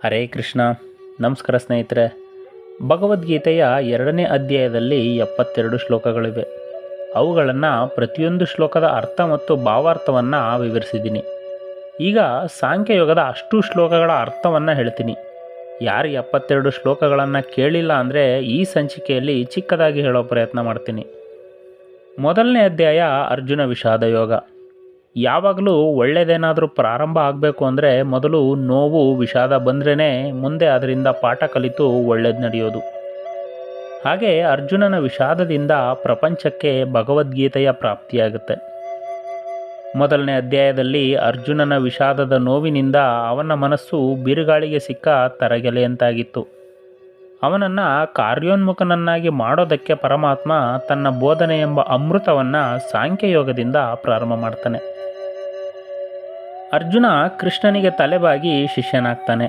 ಹರೇ ಕೃಷ್ಣ. ನಮಸ್ಕಾರ ಸ್ನೇಹಿತರೆ. ಭಗವದ್ಗೀತೆಯ 2ನೇ ಅಧ್ಯಾಯದಲ್ಲಿ 72 ಶ್ಲೋಕಗಳಿವೆ. ಅವುಗಳನ್ನು ಪ್ರತಿಯೊಂದು ಶ್ಲೋಕದ ಅರ್ಥ ಮತ್ತು ಭಾವಾರ್ಥವನ್ನು ವಿವರಿಸಿದ್ದೀನಿ. ಈಗ ಸಾಂಖ್ಯಯೋಗದ ಅಷ್ಟು ಶ್ಲೋಕಗಳ ಅರ್ಥವನ್ನು ಹೇಳ್ತೀನಿ. ಯಾರು 72 ಶ್ಲೋಕಗಳನ್ನು ಕೇಳಿಲ್ಲ ಅಂದರೆ ಈ ಸಂಚಿಕೆಯಲ್ಲಿ ಚಿಕ್ಕದಾಗಿ ಹೇಳೋ ಪ್ರಯತ್ನ ಮಾಡ್ತೀನಿ. ಮೊದಲನೇ ಅಧ್ಯಾಯ ಅರ್ಜುನ ವಿಷಾದ ಯೋಗ. ಯಾವಾಗಲೂ ಒಳ್ಳೆಯದೇನಾದರೂ ಪ್ರಾರಂಭ ಆಗಬೇಕು ಅಂದರೆ ಮೊದಲು ನೋವು ವಿಷಾದ ಬಂದ್ರೇ ಮುಂದೆ ಅದರಿಂದ ಪಾಠ ಕಲಿತು ಒಳ್ಳೇದು ನಡೆಯೋದು. ಹಾಗೆ ಅರ್ಜುನನ ವಿಷಾದದಿಂದ ಪ್ರಪಂಚಕ್ಕೆ ಭಗವದ್ಗೀತೆಯ ಪ್ರಾಪ್ತಿಯಾಗುತ್ತೆ. ಮೊದಲನೇ ಅಧ್ಯಾಯದಲ್ಲಿ ಅರ್ಜುನನ ವಿಷಾದದ ನೋವಿನಿಂದ ಅವನ ಮನಸ್ಸು ಬಿರುಗಾಳಿಗೆ ಸಿಕ್ಕ ತರಗೆಲೆಯಂತಾಗಿತ್ತು. ಅವನನ್ನು ಕಾರ್ಯೋನ್ಮುಖನನ್ನಾಗಿ ಮಾಡೋದಕ್ಕೆ ಪರಮಾತ್ಮ ತನ್ನ ಬೋಧನೆ ಎಂಬ ಅಮೃತವನ್ನು ಸಾಂಖ್ಯಯೋಗದಿಂದ ಪ್ರಾರಂಭ ಮಾಡ್ತಾನೆ. ಅರ್ಜುನ ಕೃಷ್ಣನಿಗೆ ತಲೆಬಾಗಿ ಶಿಷ್ಯನಾಗ್ತಾನೆ.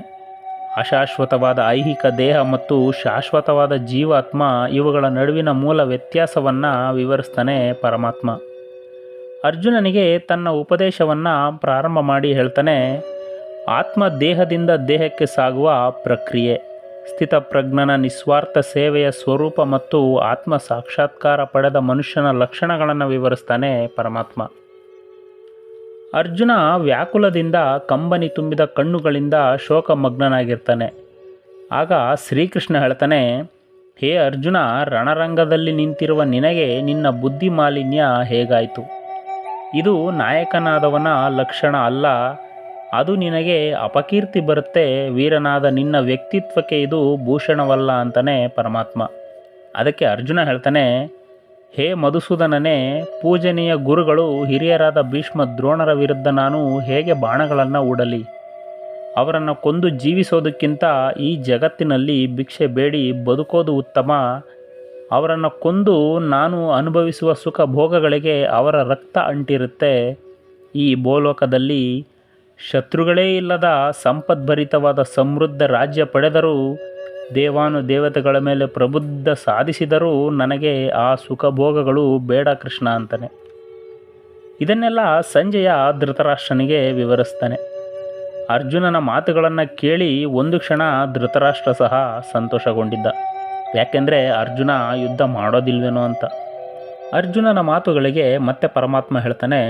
ಅಶಾಶ್ವತವಾದ ಐಹಿಕ ದೇಹ ಮತ್ತು ಶಾಶ್ವತವಾದ ಜೀವಾತ್ಮ ಇವುಗಳ ನಡುವಿನ ಮೂಲ ವ್ಯತ್ಯಾಸವನ್ನು ವಿವರಿಸ್ತಾನೆ ಪರಮಾತ್ಮ. ಅರ್ಜುನನಿಗೆ ತನ್ನ ಉಪದೇಶವನ್ನು ಪ್ರಾರಂಭ ಮಾಡಿ ಹೇಳ್ತಾನೆ, ಆತ್ಮ ದೇಹದಿಂದ ದೇಹಕ್ಕೆ ಸಾಗುವ ಪ್ರಕ್ರಿಯೆ, ಸ್ಥಿತಪ್ರಜ್ಞನ ನಿಸ್ವಾರ್ಥ ಸೇವೆಯ ಸ್ವರೂಪ ಮತ್ತು ಆತ್ಮ ಸಾಕ್ಷಾತ್ಕಾರ ಪಡೆದ ಮನುಷ್ಯನ ಲಕ್ಷಣಗಳನ್ನು ವಿವರಿಸ್ತಾನೆ ಪರಮಾತ್ಮ. ಅರ್ಜುನ ವ್ಯಾಕುಲದಿಂದ ಕಂಬನಿ ತುಂಬಿದ ಕಣ್ಣುಗಳಿಂದ ಶೋಕಮಗ್ನನಾಗಿರ್ತಾನೆ. ಆಗ ಶ್ರೀಕೃಷ್ಣ ಹೇಳ್ತಾನೆ, ಹೇ ಅರ್ಜುನ, ರಣರಂಗದಲ್ಲಿ ನಿಂತಿರುವ ನಿನಗೆ ನಿನ್ನ ಬುದ್ಧಿ ಮಾಲಿನ್ಯ ಹೇಗಾಯಿತು? ಇದು ನಾಯಕನಾದವನ ಲಕ್ಷಣ ಅಲ್ಲ, ಅದು ನಿನಗೆ ಅಪಕೀರ್ತಿ ಬರುತ್ತೆ. ವೀರನಾದ ನಿನ್ನ ವ್ಯಕ್ತಿತ್ವಕ್ಕೆ ಇದು ಭೂಷಣವಲ್ಲ ಅಂತಾನೆ ಪರಮಾತ್ಮ. ಅದಕ್ಕೆ ಅರ್ಜುನ ಹೇಳ್ತಾನೆ, ಹೇ ಮಧುಸೂದನನೇ, ಪೂಜನೀಯ ಗುರುಗಳು ಹಿರಿಯರಾದ ಭೀಷ್ಮ ದ್ರೋಣರ ವಿರುದ್ಧ ನಾನು ಹೇಗೆ ಬಾಣಗಳನ್ನು ಹೂಡಲಿ? ಅವರನ್ನು ಕೊಂದು ಜೀವಿಸೋದಕ್ಕಿಂತ ಈ ಜಗತ್ತಿನಲ್ಲಿ ಭಿಕ್ಷೆ ಬೇಡಿ ಬದುಕೋದು ಉತ್ತಮ. ಅವರನ್ನು ಕೊಂದು ನಾನು ಅನುಭವಿಸುವ ಸುಖ ಭೋಗಗಳಿಗೆ ಅವರ ರಕ್ತ ಅಂಟಿರುತ್ತೆ. ಈ ಭೂಲೋಕದಲ್ಲಿ ಶತ್ರುಗಳೇ ಇಲ್ಲದ ಸಂಪದ್ಭರಿತವಾದ ಸಮೃದ್ಧ ರಾಜ್ಯ ಪಡೆದರೂ ದೇವಾನುದೇವತೆಗಳ ಮೇಲೆ ಪ್ರಬುದ್ಧ ಸಾಧಿಸಿದರೂ ನನಗೆ ಆ ಸುಖ ಭೋಗಗಳು ಬೇಡ ಕೃಷ್ಣ ಅಂತಾನೆ. ಇದನ್ನೆಲ್ಲ ಸಂಜಯ ಧೃತರಾಷ್ಟ್ರನಿಗೆ ವಿವರಿಸ್ತಾನೆ. ಅರ್ಜುನನ ಮಾತುಗಳನ್ನು ಕೇಳಿ ಒಂದು ಕ್ಷಣ ಧೃತರಾಷ್ಟ್ರ ಸಹ ಸಂತೋಷಗೊಂಡಿದ್ದ. ಯಾಕೆಂದರೆ ಅರ್ಜುನ ಯುದ್ಧ ಮಾಡೋದಿಲ್ವೇನೋ ಅಂತ. ಅರ್ಜುನನ ಮಾತುಗಳಿಗೆ ಮತ್ತೆ ಪರಮಾತ್ಮ ಹೇಳ್ತಾನೆ,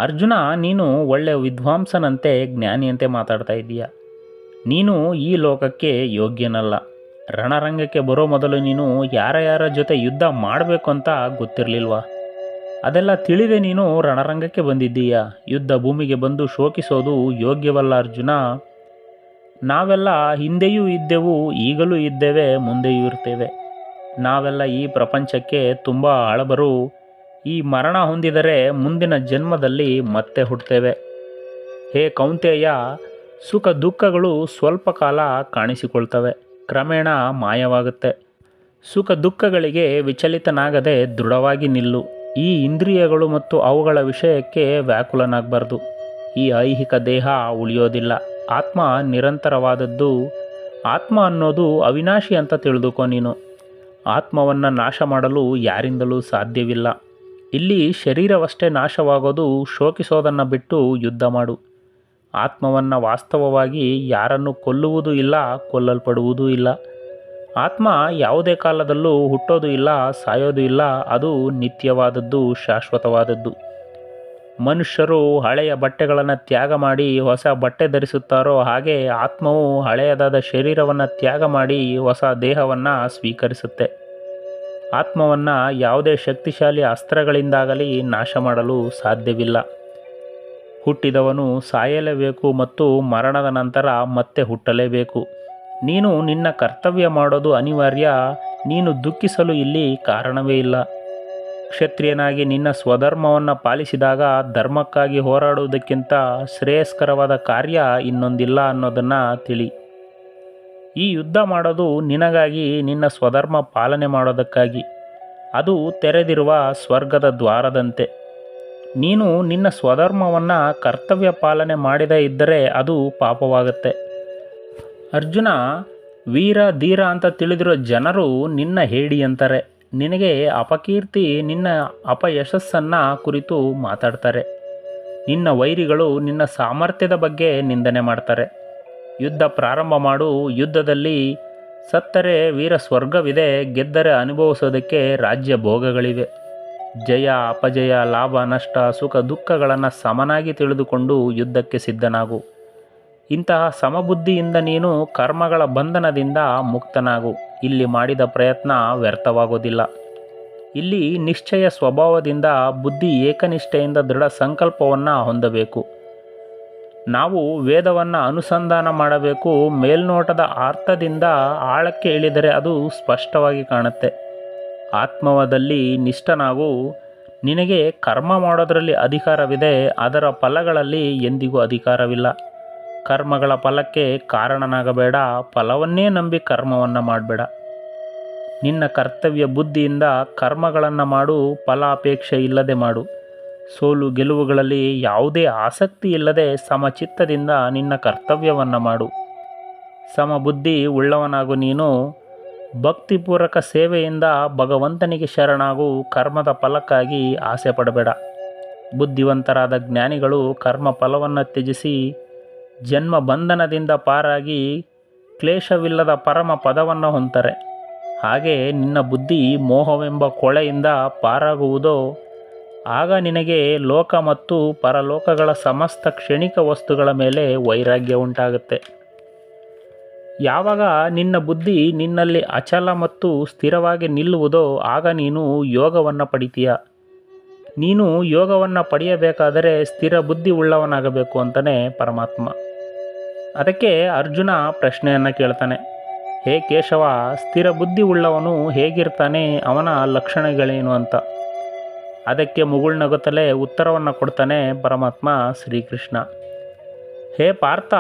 ಅರ್ಜುನ, ನೀನು ಒಳ್ಳೆಯ ವಿದ್ವಾಂಸನಂತೆ ಜ್ಞಾನಿಯಂತೆ ಮಾತಾಡ್ತಾ ಇದ್ದೀಯ. ನೀನು ಈ ಲೋಕಕ್ಕೆ ಯೋಗ್ಯನಲ್ಲ. ರಣರಂಗಕ್ಕೆ ಬರೋ ಮೊದಲು ನೀನು ಯಾರ ಜೊತೆ ಯುದ್ಧ ಮಾಡಬೇಕು ಅಂತ ಗೊತ್ತಿರಲಿಲ್ವಾ? ಅದೆಲ್ಲ ತಿಳಿದೇ ನೀನು ರಣರಂಗಕ್ಕೆ ಬಂದಿದ್ದೀಯ. ಯುದ್ಧ ಭೂಮಿಗೆ ಬಂದು ಶೋಕಿಸೋದು ಯೋಗ್ಯವಲ್ಲ ಅರ್ಜುನ. ನಾವೆಲ್ಲ ಹಿಂದೆಯೂ ಇದ್ದೆವು, ಈಗಲೂ ಇದ್ದೇವೆ, ಮುಂದೆಯೂ ಇರ್ತೇವೆ. ನಾವೆಲ್ಲ ಈ ಪ್ರಪಂಚಕ್ಕೆ ತುಂಬ ಹಳಬರು. ಈ ಮರಣ ಹೊಂದಿದರೆ ಮುಂದಿನ ಜನ್ಮದಲ್ಲಿ ಮತ್ತೆ ಹುಟ್ಟುತ್ತೇವೆ. ಹೇ ಕೌಂತೆಯ, ಸುಖ ದುಃಖಗಳು ಸ್ವಲ್ಪ ಕಾಲ ಕಾಣಿಸಿಕೊಳ್ತವೆ, ಕ್ರಮೇಣ ಮಾಯವಾಗುತ್ತೆ. ಸುಖ ದುಃಖಗಳಿಗೆ ವಿಚಲಿತನಾಗದೆ ದೃಢವಾಗಿ ನಿಲ್ಲು. ಈ ಇಂದ್ರಿಯಗಳು ಮತ್ತು ಅವುಗಳ ವಿಷಯಕ್ಕೆ ವ್ಯಾಕುಲನಾಗಬಾರ್ದು. ಈ ಐಹಿಕ ದೇಹ ಉಳಿಯೋದಿಲ್ಲ. ಆತ್ಮ ನಿರಂತರವಾದದ್ದು. ಆತ್ಮ ಅನ್ನೋದು ಅವಿನಾಶಿ ಅಂತ ತಿಳಿದುಕೋ ನೀನು. ಆತ್ಮವನ್ನು ನಾಶ ಮಾಡಲು ಯಾರಿಂದಲೂ ಸಾಧ್ಯವಿಲ್ಲ. ಇಲ್ಲಿ ಶರೀರವಷ್ಟೇ ನಾಶವಾಗೋದು. ಶೋಕಿಸೋದನ್ನು ಬಿಟ್ಟು ಯುದ್ಧ ಮಾಡು. ಆತ್ಮವನ್ನು ವಾಸ್ತವವಾಗಿ ಯಾರನ್ನು ಕೊಲ್ಲುವುದೂ ಇಲ್ಲ, ಕೊಲ್ಲಲ್ಪಡುವುದೂ ಇಲ್ಲ. ಆತ್ಮ ಯಾವುದೇ ಕಾಲದಲ್ಲೂ ಹುಟ್ಟೋದು ಇಲ್ಲ, ಸಾಯೋದು ಇಲ್ಲ. ಅದು ನಿತ್ಯವಾದದ್ದು, ಶಾಶ್ವತವಾದದ್ದು. ಮನುಷ್ಯರು ಹಳೆಯ ಬಟ್ಟೆಗಳನ್ನು ತ್ಯಾಗ ಮಾಡಿ ಹೊಸ ಬಟ್ಟೆ ಧರಿಸುತ್ತಾರೋ ಹಾಗೆ ಆತ್ಮವು ಹಳೆಯದಾದ ಶರೀರವನ್ನು ತ್ಯಾಗ ಮಾಡಿ ಹೊಸ ದೇಹವನ್ನು ಸ್ವೀಕರಿಸುತ್ತೆ. ಆತ್ಮವನ್ನು ಯಾವುದೇ ಶಕ್ತಿಶಾಲಿ ಅಸ್ತ್ರಗಳಿಂದಾಗಲಿ ನಾಶ ಮಾಡಲು ಸಾಧ್ಯವಿಲ್ಲ. ಹುಟ್ಟಿದವನು ಸಾಯಲೇಬೇಕು ಮತ್ತು ಮರಣದ ನಂತರ ಮತ್ತೆ ಹುಟ್ಟಲೇಬೇಕು. ನೀನು ನಿನ್ನ ಕರ್ತವ್ಯ ಮಾಡೋದು ಅನಿವಾರ್ಯ. ನೀನು ದುಃಖಿಸಲು ಇಲ್ಲಿ ಕಾರಣವೇ ಇಲ್ಲ. ಕ್ಷತ್ರಿಯನಾಗಿ ನಿನ್ನ ಸ್ವಧರ್ಮವನ್ನು ಪಾಲಿಸಿದಾಗ ಧರ್ಮಕ್ಕಾಗಿ ಹೋರಾಡುವುದಕ್ಕಿಂತ ಶ್ರೇಯಸ್ಕರವಾದ ಕಾರ್ಯ ಇನ್ನೊಂದಿಲ್ಲ ಅನ್ನೋದನ್ನು ತಿಳಿ. ಈ ಯುದ್ಧ ಮಾಡೋದು ನಿನಗಾಗಿ, ನಿನ್ನ ಸ್ವಧರ್ಮ ಪಾಲನೆ ಮಾಡೋದಕ್ಕಾಗಿ. ಅದು ತೆರೆದಿರುವ ಸ್ವರ್ಗದ ದ್ವಾರದಂತೆ. ನೀನು ನಿನ್ನ ಸ್ವಧರ್ಮವನ್ನು ಕರ್ತವ್ಯ ಪಾಲನೆ ಮಾಡದೇ ಇದ್ದರೆ ಅದು ಪಾಪವಾಗುತ್ತೆ. ಅರ್ಜುನ, ವೀರ ಧೀರ ಅಂತ ತಿಳಿದಿರೋ ಜನರು ನಿನ್ನ ಹೇಡಿ ಅಂತಾರೆ. ನಿನಗೆ ಅಪಕೀರ್ತಿ, ನಿನ್ನ ಅಪಯಶಸ್ಸನ್ನು ಕುರಿತು ಮಾತಾಡ್ತಾರೆ. ನಿನ್ನ ವೈರಿಗಳು ನಿನ್ನ ಸಾಮರ್ಥ್ಯದ ಬಗ್ಗೆ ನಿಂದನೆ ಮಾಡ್ತಾರೆ. ಯುದ್ಧ ಪ್ರಾರಂಭ ಮಾಡು. ಯುದ್ಧದಲ್ಲಿ ಸತ್ತರೆ ವೀರ ಸ್ವರ್ಗವಿದೆ, ಗೆದ್ದರೆ ಅನುಭವಿಸೋದಕ್ಕೆ ರಾಜ್ಯ ಭೋಗಗಳಿವೆ. ಜಯ ಅಪಜಯ, ಲಾಭ ನಷ್ಟ, ಸುಖ ದುಃಖಗಳನ್ನು ಸಮನಾಗಿ ತಿಳಿದುಕೊಂಡು ಯುದ್ಧಕ್ಕೆ ಸಿದ್ಧನಾಗು. ಇಂತಹ ಸಮಬುದ್ಧಿಯಿಂದ ನೀನು ಕರ್ಮಗಳ ಬಂಧನದಿಂದ ಮುಕ್ತನಾಗು. ಇಲ್ಲಿ ಮಾಡಿದ ಪ್ರಯತ್ನ ವ್ಯರ್ಥವಾಗೋದಿಲ್ಲ. ಇಲ್ಲಿ ನಿಶ್ಚಯ ಸ್ವಭಾವದಿಂದ ಬುದ್ಧಿ ಏಕನಿಷ್ಠೆಯಿಂದ ದೃಢ ಸಂಕಲ್ಪವನ್ನು ಹೊಂದಬೇಕು. ನಾವು ವೇದವನ್ನು ಅನುಸಂಧಾನ ಮಾಡಬೇಕು. ಮೇಲ್ನೋಟದ ಅರ್ಥದಿಂದ ಆಳಕ್ಕೆ ಇಳಿದರೆ ಅದು ಸ್ಪಷ್ಟವಾಗಿ ಕಾಣುತ್ತೆ. ಆತ್ಮವದಲ್ಲಿ ನಿಷ್ಠನಾಗು. ನಿನಗೆ ಕರ್ಮ ಮಾಡೋದರಲ್ಲಿ ಅಧಿಕಾರವಿದೆ, ಅದರ ಫಲಗಳಲ್ಲಿ ಎಂದಿಗೂ ಅಧಿಕಾರವಿಲ್ಲ. ಕರ್ಮಗಳ ಫಲಕ್ಕೆ ಕಾರಣನಾಗಬೇಡ. ಫಲವನ್ನೇ ನಂಬಿ ಕರ್ಮವನ್ನು ಮಾಡಬೇಡ. ನಿನ್ನ ಕರ್ತವ್ಯ ಬುದ್ಧಿಯಿಂದ ಕರ್ಮಗಳನ್ನು ಮಾಡು. ಫಲ ಅಪೇಕ್ಷೆ ಇಲ್ಲದೆ ಮಾಡು. ಸೋಲು ಗೆಲುವುಗಳಲ್ಲಿ ಯಾವುದೇ ಆಸಕ್ತಿ ಇಲ್ಲದೆ ಸಮಚಿತ್ತದಿಂದ ನಿನ್ನ ಕರ್ತವ್ಯವನ್ನು ಮಾಡು. ಸಮಬುದ್ಧಿ ಉಳ್ಳವನಾಗು. ನೀನು ಭಕ್ತಿಪೂರ್ವಕ ಸೇವೆಯಿಂದ ಭಗವಂತನಿಗೆ ಶರಣಾಗು. ಕರ್ಮದ ಫಲಕ್ಕಾಗಿ ಆಸೆ ಪಡಬೇಡ. ಬುದ್ಧಿವಂತರಾದ ಜ್ಞಾನಿಗಳು ಕರ್ಮ ಫಲವನ್ನು ತ್ಯಜಿಸಿ ಜನ್ಮ ಬಂಧನದಿಂದ ಪಾರಾಗಿ ಕ್ಲೇಶವಿಲ್ಲದ ಪರಮ ಪದವನ್ನು ಹೊಂತಾರೆ. ಹಾಗೆ ನಿನ್ನ ಬುದ್ಧಿ ಮೋಹವೆಂಬ ಕೊಳೆಯಿಂದ ಪಾರಾಗುವುದೋ ಆಗ ನಿನಗೆ ಲೋಕ ಮತ್ತು ಪರಲೋಕಗಳ ಸಮಸ್ತ ಕ್ಷಣಿಕ ವಸ್ತುಗಳ ಮೇಲೆ ವೈರಾಗ್ಯ ಉಂಟಾಗುತ್ತೆ. ಯಾವಾಗ ನಿನ್ನ ಬುದ್ಧಿ ನಿನ್ನಲ್ಲಿ ಅಚಲ ಮತ್ತು ಸ್ಥಿರವಾಗಿ ನಿಲ್ಲುವುದೋ ಆಗ ನೀನು ಯೋಗವನ್ನು ಪಡಿತೀಯ. ನೀನು ಯೋಗವನ್ನು ಪಡೆಯಬೇಕಾದರೆ ಸ್ಥಿರ ಬುದ್ಧಿ ಉಳ್ಳವನಾಗಬೇಕು ಅಂತಲೇ ಪರಮಾತ್ಮ. ಅದಕ್ಕೆ ಅರ್ಜುನ ಪ್ರಶ್ನೆಯನ್ನು ಕೇಳ್ತಾನೆ, ಹೇ ಕೇಶವ, ಸ್ಥಿರ ಬುದ್ಧಿ ಉಳ್ಳವನು ಹೇಗಿರ್ತಾನೆ, ಅವನ ಲಕ್ಷಣಗಳೇನು ಅಂತ. ಅದಕ್ಕೆ ಮುಗುಳ್ನಗುತ್ತಲೇ ಉತ್ತರವನ್ನು ಕೊಡ್ತಾನೆ ಪರಮಾತ್ಮ ಶ್ರೀಕೃಷ್ಣ. ಹೇ ಪಾರ್ಥ,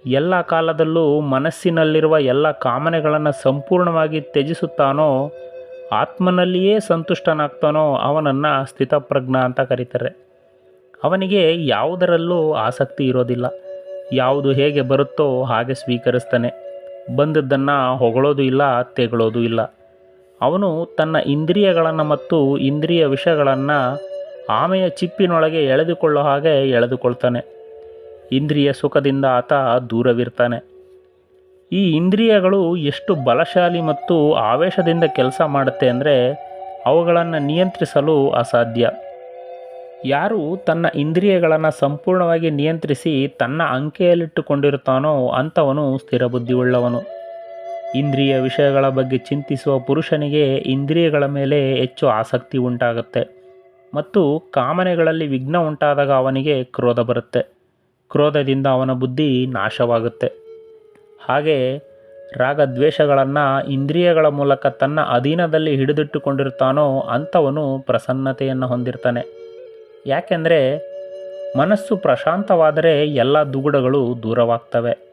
ಎಲ್ಲ ಕಾಲದಲ್ಲೂ ಮನಸ್ಸಿನಲ್ಲಿರುವ ಎಲ್ಲ ಕಾಮನೆಗಳನ್ನು ಸಂಪೂರ್ಣವಾಗಿ ತ್ಯಜಿಸುತ್ತಾನೋ, ಆತ್ಮನಲ್ಲಿಯೇ ಸಂತುಷ್ಟನಾಗ್ತಾನೋ ಅವನನ್ನು ಸ್ಥಿತಪ್ರಜ್ಞ ಅಂತ ಕರೀತಾರೆ. ಅವನಿಗೆ ಯಾವುದರಲ್ಲೂ ಆಸಕ್ತಿ ಇರೋದಿಲ್ಲ. ಯಾವುದು ಹೇಗೆ ಬರುತ್ತೋ ಹಾಗೆ ಸ್ವೀಕರಿಸ್ತಾನೆ. ಬಂದದ್ದನ್ನು ಹೊಗಳೋದು ಇಲ್ಲ, ತೆಗಳೋದು ಇಲ್ಲ. ಅವನು ತನ್ನ ಇಂದ್ರಿಯಗಳನ್ನು ಮತ್ತು ಇಂದ್ರಿಯ ವಿಷಯಗಳನ್ನು ಆಮೆಯ ಚಿಪ್ಪಿನೊಳಗೆ ಎಳೆದುಕೊಳ್ಳೋ ಹಾಗೆ ಎಳೆದುಕೊಳ್ತಾನೆ. ಇಂದ್ರಿಯ ಸುಖದಿಂದ ಆತ ದೂರವಿರ್ತಾನೆ. ಈ ಇಂದ್ರಿಯಗಳು ಎಷ್ಟು ಬಲಶಾಲಿ ಮತ್ತು ಆವೇಶದಿಂದ ಕೆಲಸ ಮಾಡುತ್ತೆ ಅಂದರೆ ಅವುಗಳನ್ನು ನಿಯಂತ್ರಿಸಲು ಅಸಾಧ್ಯ. ಯಾರು ತನ್ನ ಇಂದ್ರಿಯಗಳನ್ನು ಸಂಪೂರ್ಣವಾಗಿ ನಿಯಂತ್ರಿಸಿ ತನ್ನ ಅಂಕೆಯಲ್ಲಿಟ್ಟುಕೊಂಡಿರುತ್ತಾನೋ ಅಂಥವನು ಸ್ಥಿರಬುದ್ಧಿಯುಳ್ಳವನು. ಇಂದ್ರಿಯ ವಿಷಯಗಳ ಬಗ್ಗೆ ಚಿಂತಿಸುವ ಪುರುಷನಿಗೆ ಇಂದ್ರಿಯಗಳ ಮೇಲೆ ಹೆಚ್ಚು ಆಸಕ್ತಿ ಉಂಟಾಗುತ್ತೆ ಮತ್ತು ಕಾಮನೆಗಳಲ್ಲಿ ವಿಘ್ನ ಉಂಟಾದಾಗ ಅವನಿಗೆ ಕ್ರೋಧ ಬರುತ್ತೆ. ಕ್ರೋಧದಿಂದ ಅವನ ಬುದ್ಧಿ ನಾಶವಾಗುತ್ತೆ. ಹಾಗೆ ರಾಗದ್ವೇಷಗಳನ್ನು ಇಂದ್ರಿಯಗಳ ಮೂಲಕ ತನ್ನ ಅಧೀನದಲ್ಲಿ ಹಿಡಿದಿಟ್ಟುಕೊಂಡಿರ್ತಾನೋ ಅಂಥವನು ಪ್ರಸನ್ನತೆಯನ್ನು ಹೊಂದಿರ್ತಾನೆ. ಯಾಕೆಂದರೆ ಮನಸ್ಸು ಪ್ರಶಾಂತವಾದರೆ ಎಲ್ಲ ದುಗುಡಗಳು ದೂರವಾಗ್ತವೆ.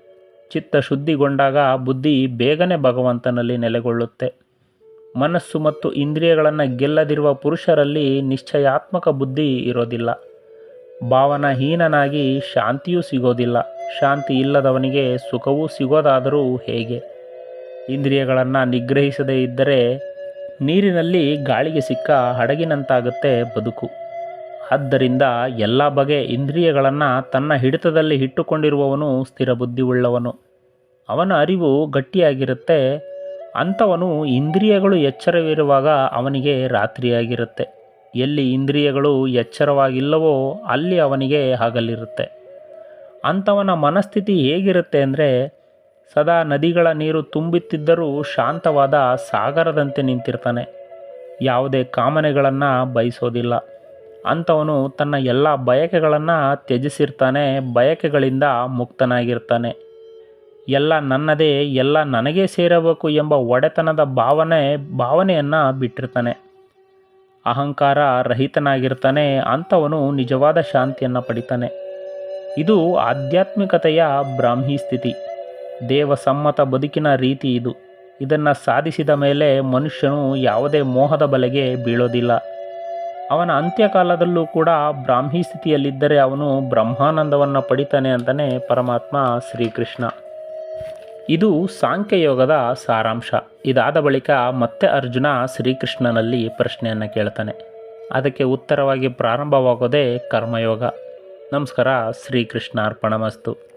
ಚಿತ್ತ ಶುದ್ಧಿಗೊಂಡಾಗ ಬುದ್ಧಿ ಬೇಗನೆ ಭಗವಂತನಲ್ಲಿ ನೆಲೆಗೊಳ್ಳುತ್ತೆ. ಮನಸ್ಸು ಮತ್ತು ಇಂದ್ರಿಯಗಳನ್ನು ಗೆಲ್ಲದಿರುವ ಪುರುಷರಲ್ಲಿ ನಿಶ್ಚಯಾತ್ಮಕ ಬುದ್ಧಿ ಇರೋದಿಲ್ಲ. ಭಾವನಾಹೀನನಾಗಿ ಶಾಂತಿಯೂ ಸಿಗೋದಿಲ್ಲ. ಶಾಂತಿ ಇಲ್ಲದವನಿಗೆ ಸುಖವೂ ಸಿಗೋದಾದರೂ ಹೇಗೆ? ಇಂದ್ರಿಯಗಳನ್ನು ನಿಗ್ರಹಿಸದೇ ಇದ್ದರೆ ನೀರಿನಲ್ಲಿ ಗಾಳಿಗೆ ಸಿಕ್ಕ ಹಡಗಿನಂತಾಗುತ್ತೆ ಬದುಕು. ಆದ್ದರಿಂದ ಎಲ್ಲ ಬಗೆಯ ಇಂದ್ರಿಯಗಳನ್ನು ತನ್ನ ಹಿಡಿತದಲ್ಲಿ ಇಟ್ಟುಕೊಂಡಿರುವವನು ಸ್ಥಿರಬುದ್ಧಿಯುಳ್ಳವನು. ಅವನ ಅರಿವು ಗಟ್ಟಿಯಾಗಿರುತ್ತೆ. ಅಂಥವನು ಇಂದ್ರಿಯಗಳು ಎಚ್ಚರವಿರುವಾಗ ಅವನಿಗೆ ರಾತ್ರಿಯಾಗಿರುತ್ತೆ. ಎಲ್ಲಿ ಇಂದ್ರಿಯಗಳು ಎಚ್ಚರವಾಗಿಲ್ಲವೋ ಅಲ್ಲಿ ಅವನಿಗೆ ಹಗಲಿರುತ್ತೆ. ಅಂಥವನ ಮನಸ್ಥಿತಿ ಹೇಗಿರುತ್ತೆ ಅಂದರೆ ಸದಾ ನದಿಗಳ ನೀರು ತುಂಬುತ್ತಿದ್ದರೂ ಶಾಂತವಾದ ಸಾಗರದಂತೆ ನಿಂತಿರ್ತಾನೆ. ಯಾವುದೇ ಕಾಮನೆಗಳನ್ನು ಬಯಸೋದಿಲ್ಲ. ಅಂಥವನು ತನ್ನ ಎಲ್ಲ ಬಯಕೆಗಳನ್ನು ತ್ಯಜಿಸಿರ್ತಾನೆ. ಬಯಕೆಗಳಿಂದ ಮುಕ್ತನಾಗಿರ್ತಾನೆ. ಎಲ್ಲ ನನ್ನದೇ, ಎಲ್ಲ ನನಗೇ ಸೇರಬೇಕು ಎಂಬ ಒಡೆತನದ ಭಾವನೆಯನ್ನು ಬಿಟ್ಟಿರ್ತಾನೆ. ಅಹಂಕಾರ ರಹಿತನಾಗಿರ್ತಾನೆ. ಅಂಥವನು ನಿಜವಾದ ಶಾಂತಿಯನ್ನು ಪಡಿತಾನೆ. ಇದು ಆಧ್ಯಾತ್ಮಿಕತೆಯ ಬ್ರಾಹ್ಮಿ ಸ್ಥಿತಿ. ದೇವಸಮ್ಮತ ಬದುಕಿನ ರೀತಿ ಇದು. ಇದನ್ನು ಸಾಧಿಸಿದ ಮೇಲೆ ಮನುಷ್ಯನು ಯಾವುದೇ ಮೋಹದ ಬಲೆಗೆ ಬೀಳೋದಿಲ್ಲ. ಅವನ ಅಂತ್ಯಕಾಲದಲ್ಲೂ ಕೂಡ ಬ್ರಾಹ್ಮಿ ಸ್ಥಿತಿಯಲ್ಲಿದ್ದರೆ ಅವನು ಬ್ರಹ್ಮಾನಂದವನ್ನು ಪಡಿತಾನೆ ಅಂತಲೇ ಪರಮಾತ್ಮ ಶ್ರೀಕೃಷ್ಣ. ಇದು ಸಾಂಖ್ಯಯೋಗದ ಸಾರಾಂಶ. ಇದಾದ ಬಳಿಕ ಮತ್ತೆ ಅರ್ಜುನ ಶ್ರೀಕೃಷ್ಣನಲ್ಲಿ ಪ್ರಶ್ನೆಯನ್ನು ಕೇಳ್ತಾನೆ. ಅದಕ್ಕೆ ಉತ್ತರವಾಗಿ ಪ್ರಾರಂಭವಾಗೋದೇ ಕರ್ಮಯೋಗ. ನಮಸ್ಕಾರ. ಶ್ರೀಕೃಷ್ಣ ಅರ್ಪಣಮಸ್ತು.